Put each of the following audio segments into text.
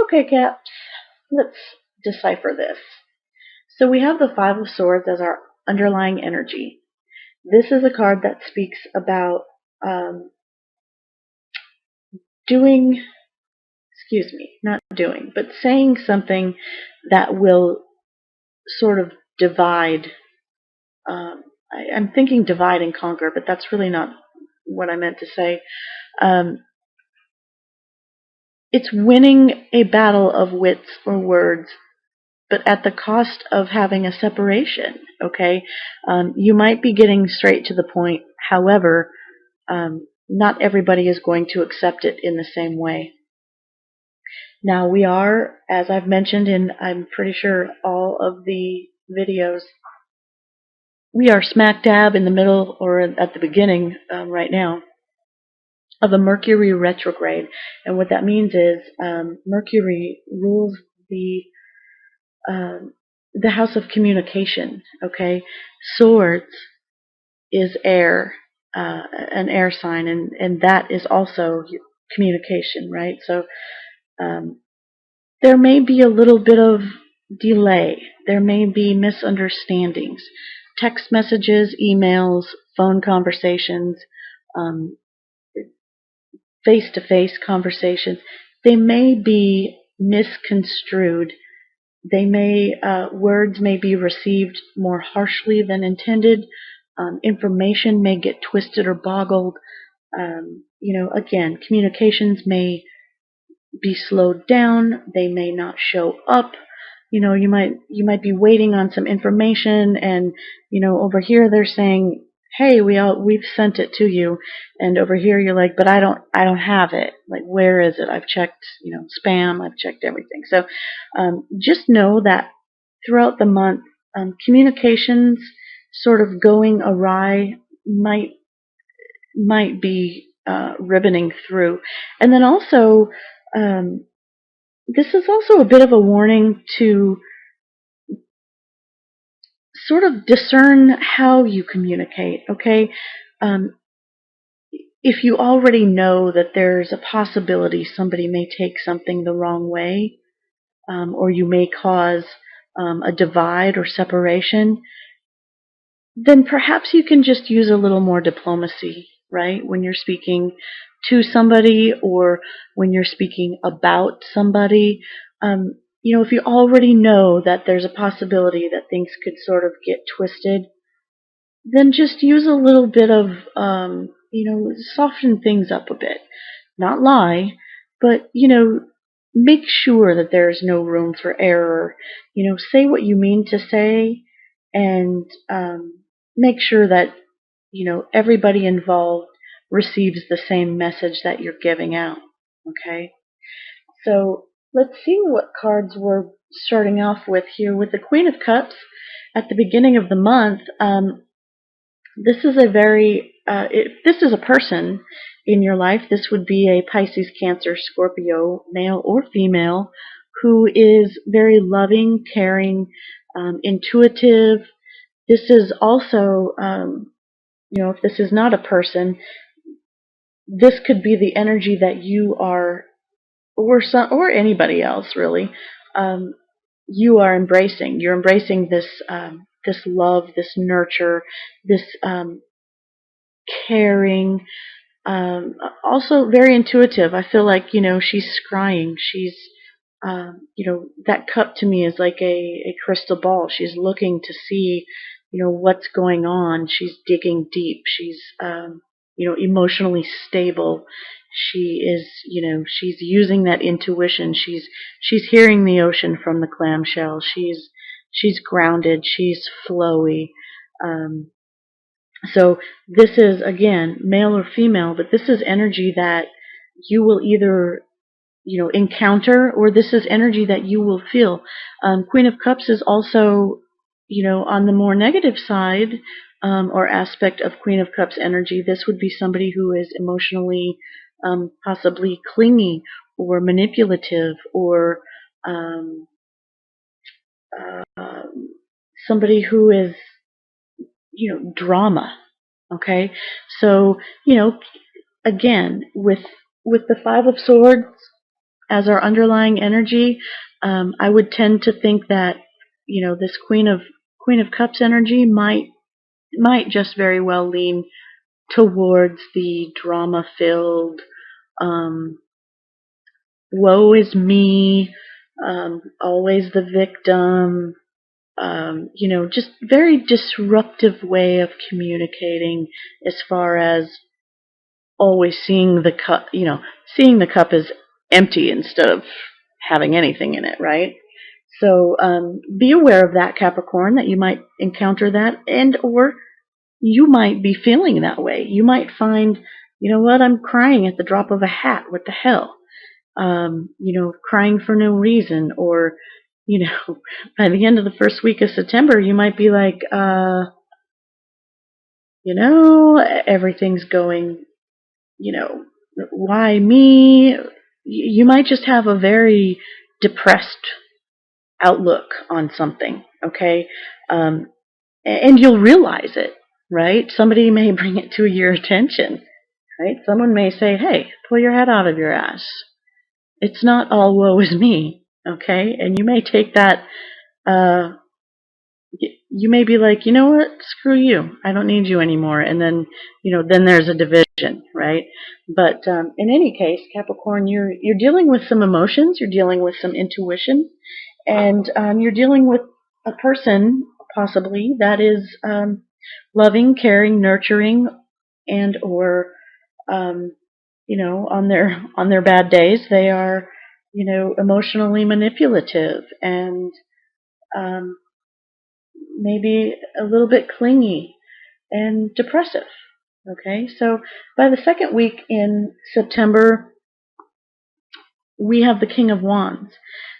Okay, Cap, let's decipher this. So we have the Five of Swords as our underlying energy. This is a card that speaks about doing, excuse me, not doing, but saying something that will sort of divide. I'm thinking divide and conquer, but that's really not what I meant to say. Um, it's winning a battle of wits or words, but at the cost of having a separation. Okay, you might be getting straight to the point. However, not everybody is going to accept it in the same way. Now we are, as I've mentioned in I'm pretty sure all of the videos, we are smack dab in the middle or at the beginning right now of a Mercury retrograde. And what that means is Mercury rules um, the house of communication. Okay, Swords is air, an air sign, and that is also communication, right? So there may be a little bit of delay. There may be misunderstandings. Text messages, emails, phone conversations, um, face-to-face conversations, they may be misconstrued. They may words may be received more harshly than intended. Information may get twisted or boggled. Again, communications may be slowed down. They may not show up. You might be waiting on some information, and over here they're saying, "Hey, we've sent it to you," and over here you're like, "But I don't have it. Like, where is it? I've checked, spam. I've checked everything." So just know that throughout the month, communications sort of going awry might be ribboning through, and then also. This is also a bit of a warning to sort of discern how you communicate, okay? Um, if you already know that there's a possibility somebody may take something the wrong way, or you may cause a divide or separation, then perhaps you can just use a little more diplomacy, right? When you're speaking to somebody or when you're speaking about somebody. If you already know that there's a possibility that things could sort of get twisted, then just use a little bit of, soften things up a bit. Not lie, but, make sure that there's no room for error. Say what you mean to say, and make sure that, everybody involved receives the same message that you're giving out. Okay? So let's see what cards we're starting off with here. With the Queen of Cups at the beginning of the month, this is a very, if this is a person in your life, this would be a Pisces, Cancer, Scorpio, male or female, who is very loving, caring, intuitive. This is also, if this is not a person, this could be the energy that you are, or anybody else really, you are embracing. You're embracing this love, this nurture, this caring, also very intuitive. I feel like, she's scrying. She's, that cup to me is like a crystal ball. She's looking to see, what's going on. She's digging deep. She's, emotionally stable. She is, she's using that intuition. She's hearing the ocean from the clamshell. She's grounded. She's flowy. So this is, again, male or female, but this is energy that you will either, encounter, or this is energy that you will feel. Queen of Cups is also, on the more negative side, or aspect of Queen of Cups energy. This would be somebody who is emotionally, possibly clingy or manipulative, or um, uh, somebody who is, drama. Okay, so again, with the Five of Swords as our underlying energy, I would tend to think that, this Queen of Cups energy might just very well lean towards the drama-filled, um, woe is me, always the victim, just very disruptive way of communicating as far as always seeing the cup as empty instead of having anything in it, right? So be aware of that, Capricorn, that you might encounter that, and or you might be feeling that way. You might find, you know what, I'm crying at the drop of a hat. What the hell? Crying for no reason, or by the end of the first week of September, you might be like, everything's going, why me? You might just have a very depressed outlook on something, okay? And you'll realize it, right? Somebody may bring it to your attention, right? Someone may say, hey, pull your head out of your ass. It's not all woe is me, okay? And you may take that, you may be like, you know what, screw you, I don't need you anymore. And then, then there's a division, right? But in any case, Capricorn, you're dealing with some emotions, you're dealing with some intuition, and you're dealing with a person, possibly, that is loving, caring, nurturing, and or on their bad days, they are, emotionally manipulative and um, maybe a little bit clingy and depressive. Okay, so by the second week in September, we have the King of Wands.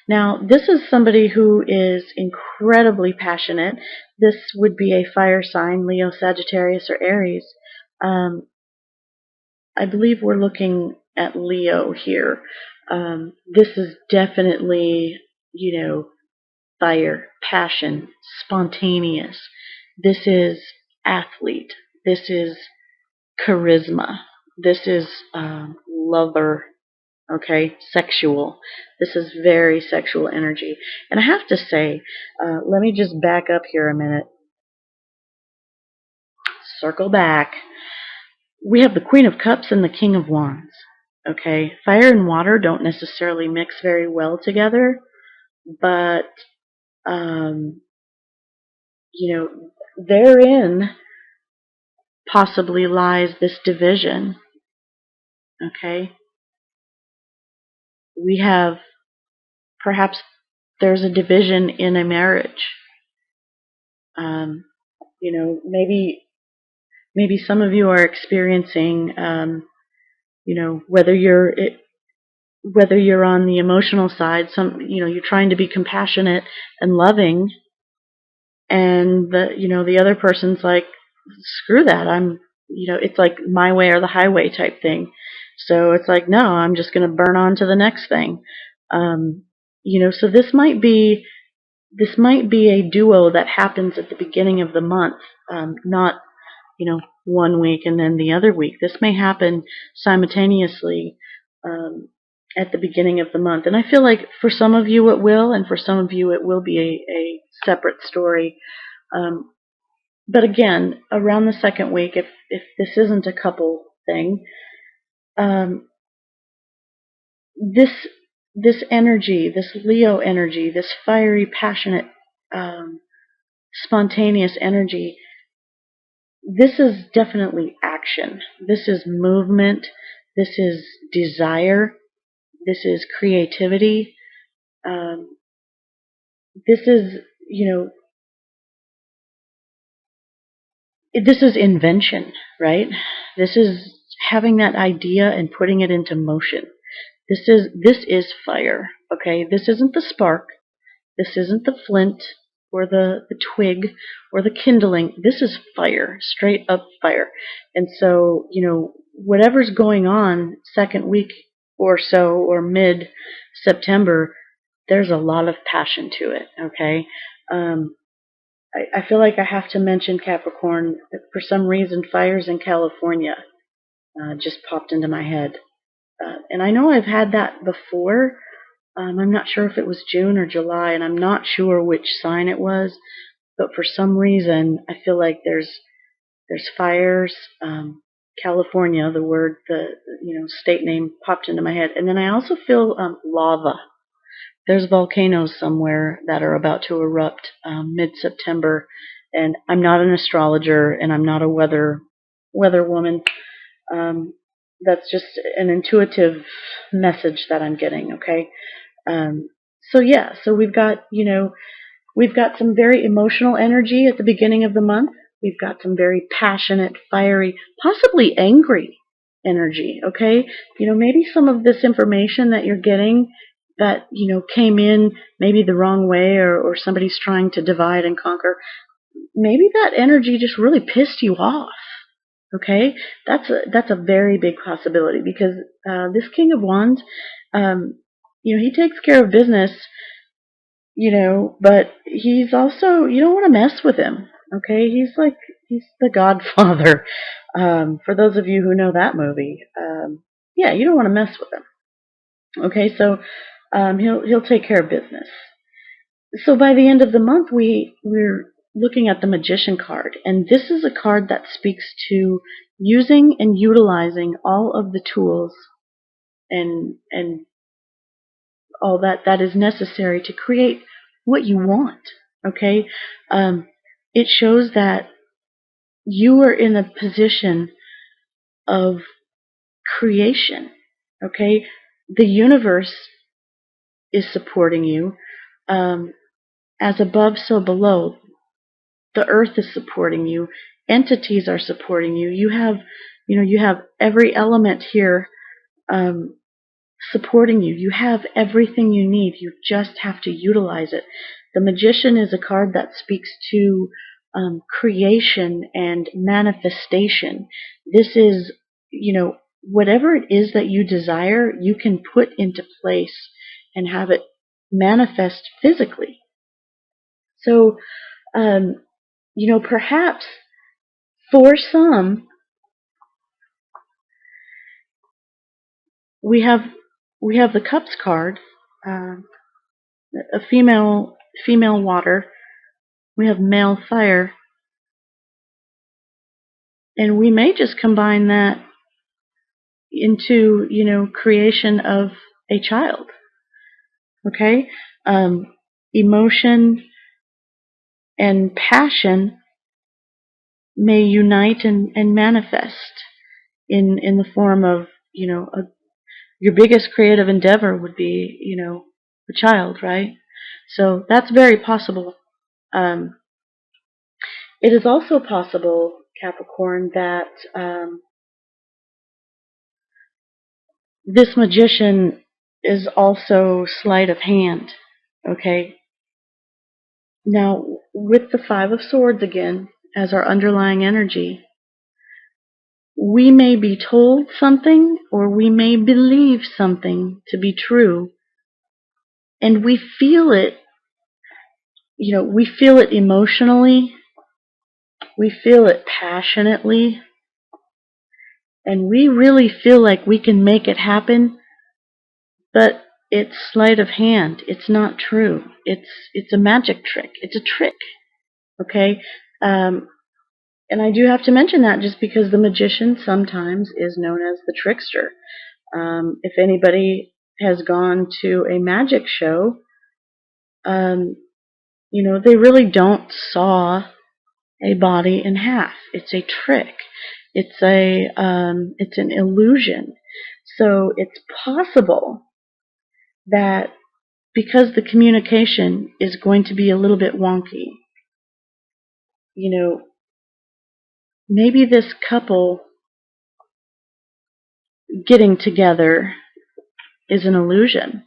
Now, this is somebody who is incredibly passionate. This would be a fire sign, Leo, Sagittarius, or Aries. I believe we're looking at Leo here. This is definitely, fire, passion, spontaneous. This is athlete. This is charisma. This is lover. Okay, sexual. This is very sexual energy. And I have to say, let me just back up here a minute. Circle back. We have the Queen of Cups and the King of Wands. Okay, fire and water don't necessarily mix very well together, but therein possibly lies this division. Okay, we have, perhaps there's a division in a marriage. Maybe some of you are experiencing, whether you're on the emotional side, you're trying to be compassionate and loving, and the other person's like, screw that, it's like my way or the highway type thing. So it's like, no, I'm just going to burn on to the next thing. So this might be a duo that happens at the beginning of the month, not, 1 week and then the other week. This may happen simultaneously at the beginning of the month. And I feel like for some of you it will, and for some of you it will be a separate story. But again, around the second week, if this isn't a couple thing, this energy, this Leo energy, this fiery, passionate, spontaneous energy, this is definitely action. This is movement. This is desire. This is creativity. This is, this is invention, right? This is having that idea and putting it into motion. This is fire, okay? This isn't the spark. This isn't the flint or the twig or the kindling. This is fire, straight up fire. And so, whatever's going on second week or so, or mid-September, there's a lot of passion to it, okay? I feel like I have to mention Capricorn. For some reason, fires in California just popped into my head. And I know I've had that before. I'm not sure if it was June or July, and I'm not sure which sign it was. But for some reason, I feel like there's fires. California, the state name popped into my head, and then I also feel lava. There's volcanoes somewhere that are about to erupt mid-September, and I'm not an astrologer, and I'm not a weather woman. Um, that's just an intuitive message that I'm getting. Okay, um, so we've got some very emotional energy at the beginning of the month. We've got some very passionate, fiery, possibly angry energy, okay? Maybe some of this information that you're getting that, came in maybe the wrong way, or somebody's trying to divide and conquer, maybe that energy just really pissed you off, okay? That's a very big possibility, because this King of Wands, he takes care of business, but he's also, you don't want to mess with him, okay? He's the Godfather. For those of you who know that movie, yeah, you don't want to mess with him, okay? So he'll take care of business. So by the end of the month, we're looking at the Magician card, and this is a card that speaks to using and utilizing all of the tools and all that is necessary to create what you want. Okay, it shows that you are in a position of creation. Okay, the universe is supporting you. As above, so below. The earth is supporting you. Entities are supporting you. You have every element here supporting you. You have everything you need. You just have to utilize it. The Magician is a card that speaks to creation and manifestation. This is, whatever it is that you desire, you can put into place and have it manifest physically. So, perhaps for some, we have the Cups card, a female water. We have male fire, and we may just combine that into creation of a child. Okay, emotion and passion may unite and manifest in the form of your biggest creative endeavor would be a child, right? So that's very possible. It is also possible, Capricorn, that this Magician is also sleight of hand. Okay. Now, with the Five of Swords again as our underlying energy, we may be told something or we may believe something to be true, and we feel it. We feel it emotionally, we feel it passionately, and we really feel like we can make it happen, but it's sleight of hand. It's not true. It's a magic trick. It's a trick. Okay? And I do have to mention that just because the Magician sometimes is known as the trickster. If anybody has gone to a magic show, they really don't saw a body in half. It's a trick. It's an illusion. So it's possible that because the communication is going to be a little bit wonky, maybe this couple getting together is an illusion.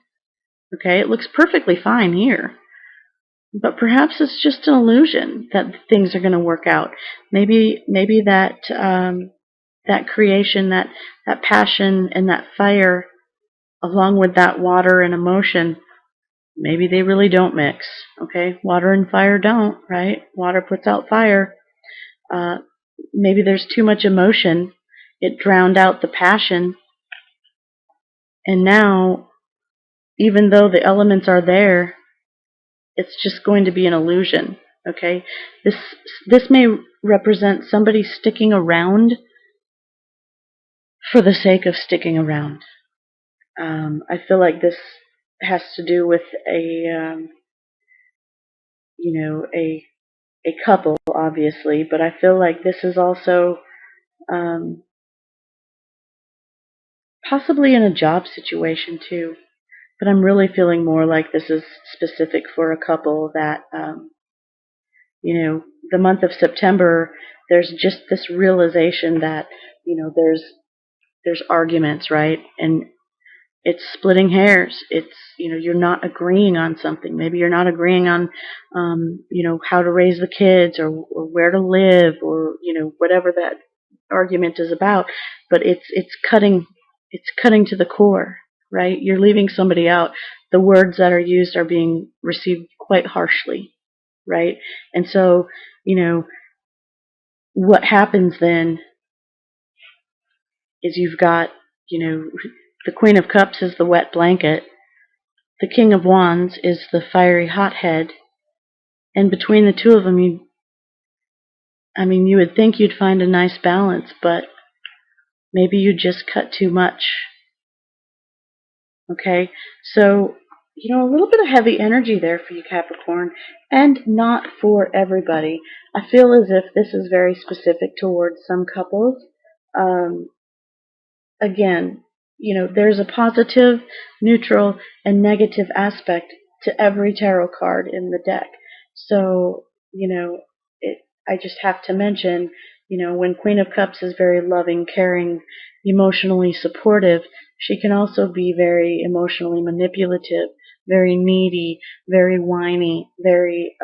Okay, it looks perfectly fine here, but perhaps it's just an illusion that things are going to work out. Maybe that that creation, that passion, and that fire, along with that water and emotion, maybe they really don't mix. Okay, water and fire don't, right? Water puts out fire. Maybe there's too much emotion. It drowned out the passion. And now, even though the elements are there, it's just going to be an illusion. Okay? This may represent somebody sticking around for the sake of sticking around. I feel like this has to do with a couple, obviously, but I feel like this is also um, possibly in a job situation too. But I'm really feeling more like this is specific for a couple that, the month of September, there's just this realization that, there's arguments, right? And it's splitting hairs. It's, you're not agreeing on something. Maybe you're not agreeing on, how to raise the kids or where to live or, whatever that argument is about. But it's cutting to the core, right? You're leaving somebody out. The words that are used are being received quite harshly, right? And so, what happens then is you've got, the Queen of Cups is the wet blanket. The King of Wands is the fiery hothead, and between the two of them, you would think you'd find a nice balance, but maybe you just cut too much. Okay, so a little bit of heavy energy there for you, Capricorn, and not for everybody. I feel as if this is very specific towards some couples. Again, there's a positive, neutral, and negative aspect to every tarot card in the deck. So, I just have to mention, when Queen of Cups is very loving, caring, emotionally supportive, she can also be very emotionally manipulative, very needy, very whiny, very,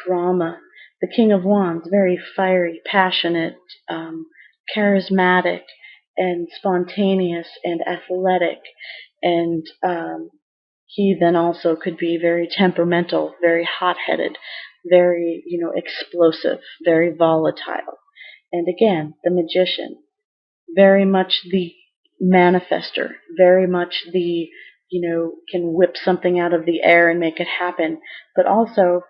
drama. The King of Wands, very fiery, passionate, charismatic, and spontaneous and athletic, and he then also could be very temperamental, very hot-headed, very explosive, very volatile. And again, the Magician, very much the manifester, very much the can whip something out of the air and make it happen, but also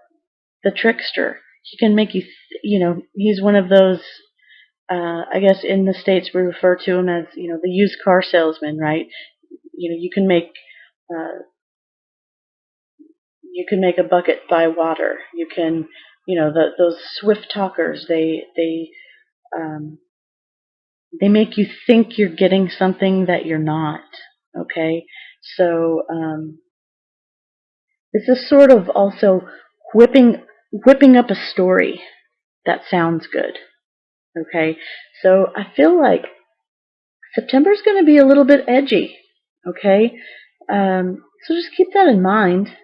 the trickster. He can make you, he's one of those. I guess in the States we refer to him as, the used car salesman, right? You can make uh, a bucket buy water. You can, those swift talkers. Um, they make you think you're getting something that you're not. Okay, so this is sort of also whipping up a story that sounds good. Okay, so I feel like September's going to be a little bit edgy. Okay, so just keep that in mind.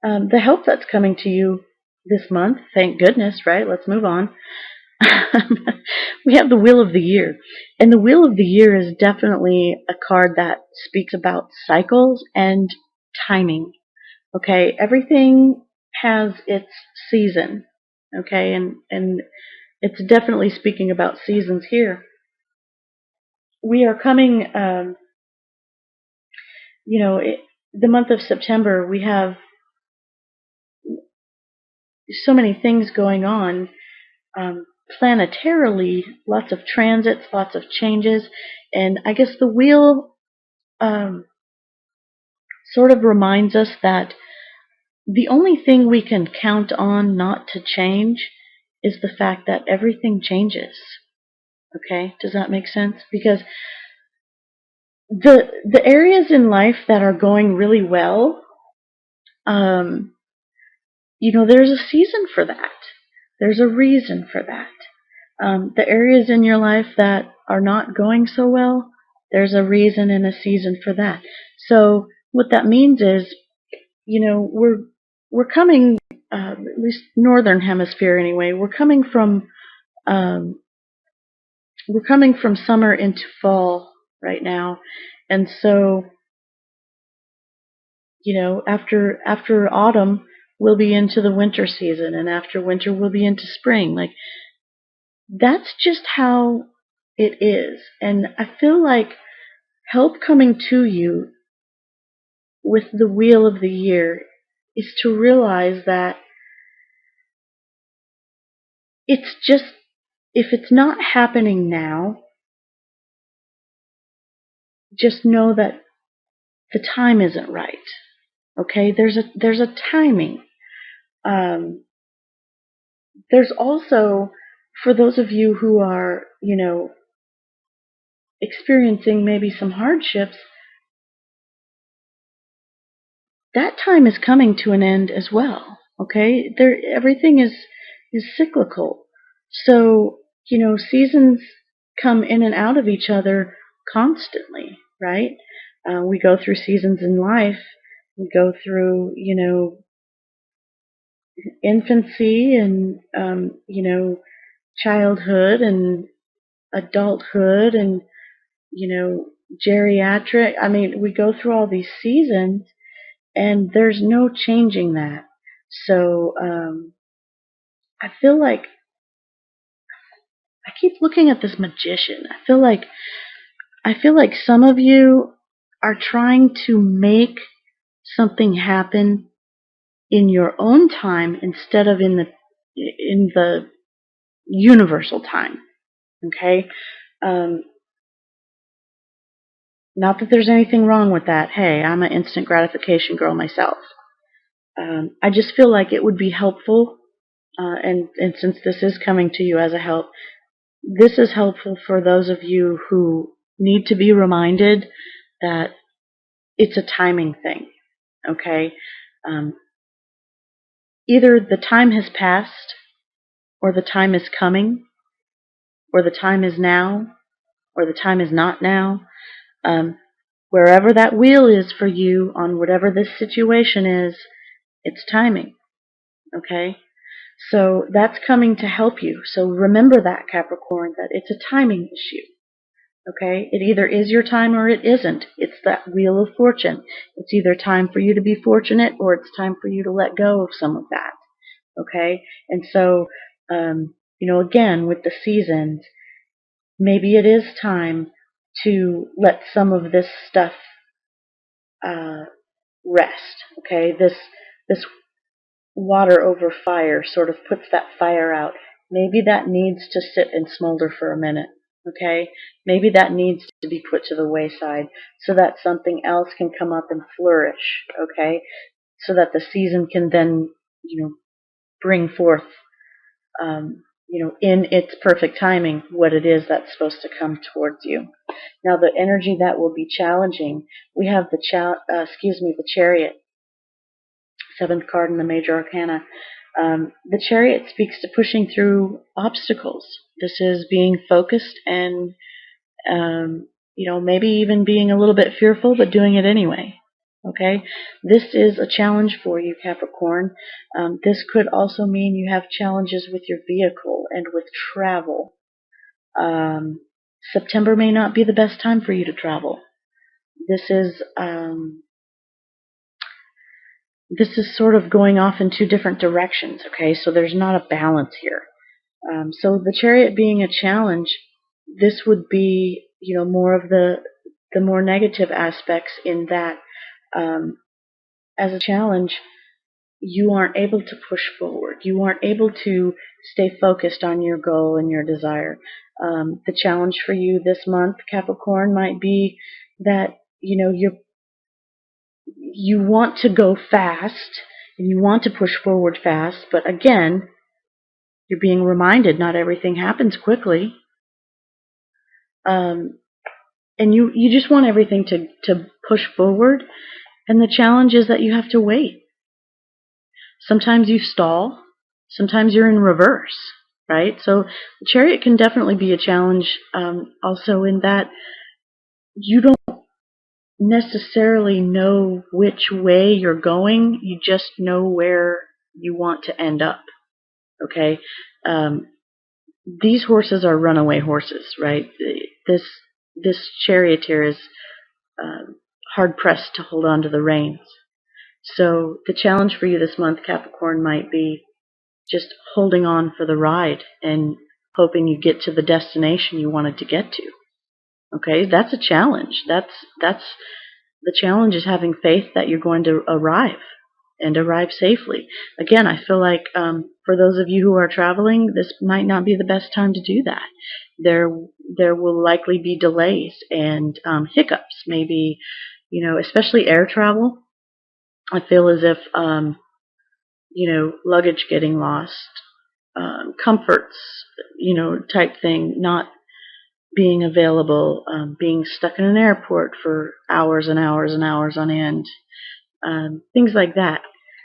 The help that's coming to you this month, thank goodness, right? Let's move on. We have the Wheel of the Year. And the Wheel of the Year is definitely a card that speaks about cycles and timing. Okay, everything has its season. Okay, and it's definitely speaking about seasons here. We are coming, the month of September, we have so many things going on. Planetarily, lots of transits, lots of changes, and I guess the wheel sort of reminds us that the only thing we can count on not to change is the fact that everything changes. Okay, does that make sense? Because the areas in life that are going really well, there's a season for that. There's a reason for that. The areas in your life that are not going so well, there's a reason and a season for that. So what that means is, we're coming, at least northern hemisphere anyway. We're coming from summer into fall right now, and so after autumn we'll be into the winter season, and after winter we'll be into spring. Like, that's just how it is. And I feel like help coming to you with the wheel of the year is to realize that it's just, if it's not happening now, just know that the time isn't right. Okay, there's a timing. Um, there's also, for those of you who are, experiencing maybe some hardships, that time is coming to an end as well. Okay, everything is cyclical. So, seasons come in and out of each other constantly, right? We go through seasons in life. We go through, infancy and, childhood and adulthood and, geriatric. I mean, we go through all these seasons, and there's no changing that. So I feel like I keep looking at this magician. I feel like some of you are trying to make something happen in your own time instead of in the universal time. Okay? Um, Not that there's anything wrong with that. Hey, I'm an instant gratification girl myself. I just feel like it would be helpful, and since this is coming to you as a help, this is helpful for those of you who need to be reminded that it's a timing thing. Okay? Um, Either the time has passed, or the time is coming, or the time is now, or the time is not now. Um, Wherever that wheel is for you on whatever this situation is, it's timing. Okay? So that's coming to help you. So remember that, Capricorn, that it's a timing issue. Okay? It either is your time or it isn't. It's that wheel of fortune. It's either time for you to be fortunate or it's time for you to let go of some of that. Okay? And so, again, with the seasons, maybe it is time to let some of this stuff rest. Okay? This water over fire sort of puts that fire out. Maybe that needs to sit and smolder for a minute. Okay? Maybe that needs to be put to the wayside so that something else can come up and flourish. Okay? So that the season can then, bring forth, in its perfect timing, what it is that's supposed to come towards you. Now, the energy that will be challenging, we have the Chariot, seventh card in the major arcana. The Chariot speaks to pushing through obstacles. This is being focused and, maybe even being a little bit fearful, but doing it anyway. Okay? This is a challenge for you, Capricorn. This could also mean you have challenges with your vehicle and with travel. September may not be the best time for you to travel. This is sort of going off in two different directions, okay? So there's not a balance here. So the Chariot being a challenge, this would be, more of the more negative aspects in that, as a challenge, you aren't able to push forward. You aren't able to stay focused on your goal and your desire. The challenge for you this month, Capricorn, might be that, you want to go fast and you want to push forward fast, but again, you're being reminded not everything happens quickly. And you just want everything to push forward, and the challenge is that you have to wait. Sometimes you stall, sometimes you're in reverse, right? So the Chariot can definitely be a challenge, also in that you don't necessarily know which way you're going, you just know where you want to end up. Okay? These horses are runaway horses, right? This charioteer is hard pressed to hold on to the reins. So the challenge for you this month, Capricorn, might be just holding on for the ride and hoping you get to the destination you wanted to get to. Okay, that's a challenge. That's the challenge is having faith that you're going to arrive and arrive safely. Again, I feel like for those of you who are traveling, this might not be the best time to do that. There, there will likely be delays and hiccups. Maybe, especially air travel. I feel as if luggage getting lost, comforts, type thing, not being available, being stuck in an airport for hours and hours and hours on end, things like that.